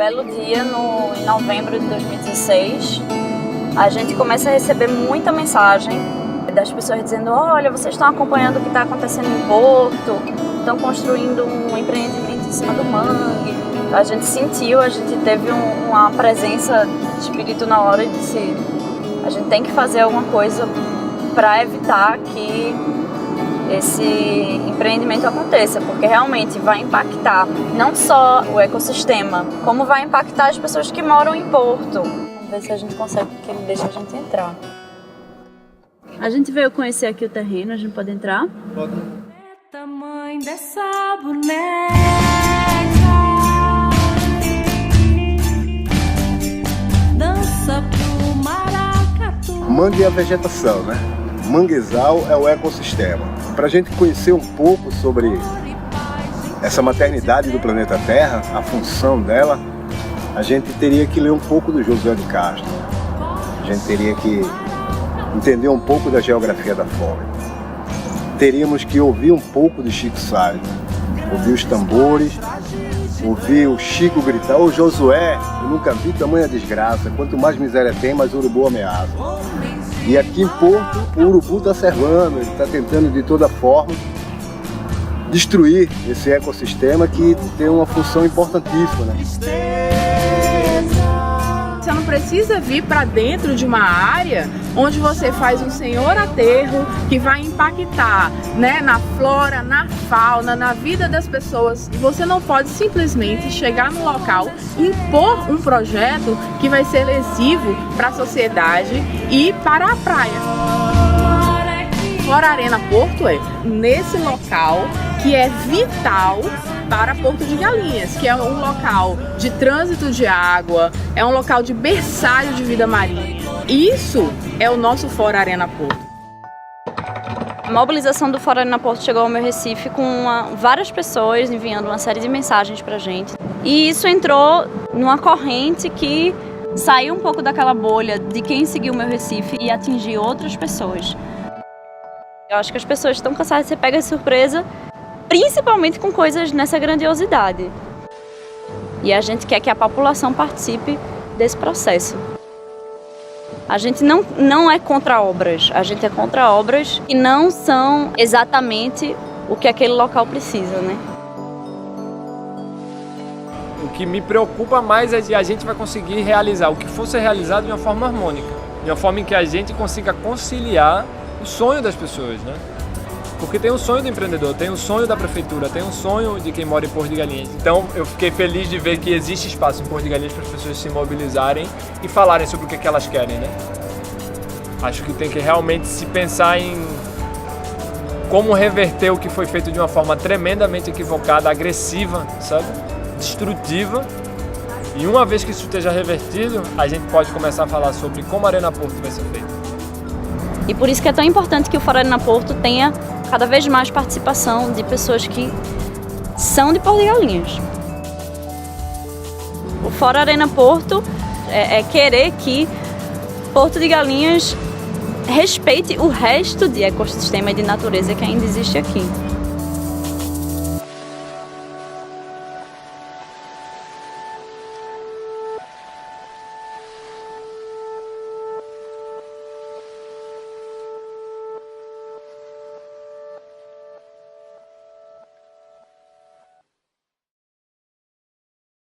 belo dia, em novembro de 2016, a gente começa a receber muita mensagem das pessoas dizendo: olha, vocês estão acompanhando o que está acontecendo em Porto, estão construindo um empreendimento em cima do mangue. A gente sentiu, a gente teve uma presença de espírito na hora e disse: a gente tem que fazer alguma coisa para evitar que esse empreendimento aconteça, porque realmente vai impactar não só o ecossistema, como vai impactar as pessoas que moram em Porto. Vamos ver se a gente consegue, porque ele deixa a gente entrar. A gente veio conhecer aqui o terreno, a gente pode entrar? Pode. Tamanho dessa boneca. Dança pro maracatu. Mangue é a vegetação, né? Manguezal é o ecossistema. Para a gente conhecer um pouco sobre essa maternidade do planeta Terra, a função dela, a gente teria que ler um pouco do Josué de Castro. A gente teria que entender um pouco da geografia da flora. Teríamos que ouvir um pouco de Chico Sainz, ouvir os tambores, ouvir o Chico gritar: ô Josué, eu nunca vi tamanha desgraça, quanto mais miséria tem, mais urubu ameaça. E aqui em Porto, o urubu está servando, ele está tentando de toda forma destruir esse ecossistema que tem uma função importantíssima, né? Você não precisa vir para dentro de uma área onde você faz um senhor aterro que vai impactar, né, na flora, na fauna, na vida das pessoas. E você não pode simplesmente chegar no local e impor um projeto que vai ser lesivo para a sociedade e para a praia. Fora Arena Porto é nesse local que é vital para Porto de Galinhas, que é um local de trânsito de água, é um local de berçário de vida marinha. Isso é o nosso Fora Arena Porto. A mobilização do Fora Arena Porto chegou ao meu Recife com várias pessoas enviando uma série de mensagens pra gente. E isso entrou numa corrente que saiu um pouco daquela bolha de quem seguiu o meu Recife e atingiu outras pessoas. Eu acho que as pessoas estão cansadas de ser pegas de surpresa, principalmente com coisas nessa grandiosidade. E a gente quer que a população participe desse processo. A gente não é contra obras, a gente é contra obras que não são exatamente o que aquele local precisa, né? O que me preocupa mais é de a gente vai conseguir realizar o que for ser realizado de uma forma harmônica, de uma forma em que a gente consiga conciliar o sonho das pessoas, né? Porque tem um sonho do empreendedor, tem um sonho da prefeitura, tem um sonho de quem mora em Porto de Galinhas. Então eu fiquei feliz de ver que existe espaço em Porto de Galinhas para as pessoas se mobilizarem e falarem sobre o que elas querem, né? Acho que tem que realmente se pensar em como reverter o que foi feito de uma forma tremendamente equivocada, agressiva, sabe? Destrutiva. E uma vez que isso esteja revertido, a gente pode começar a falar sobre como a Arena Porto vai ser feita. E por isso que é tão importante que o Fora Arena Porto tenha cada vez mais participação de pessoas que são de Porto de Galinhas. O Fora Arena Porto é querer que Porto de Galinhas respeite o resto de ecossistema e de natureza que ainda existe aqui.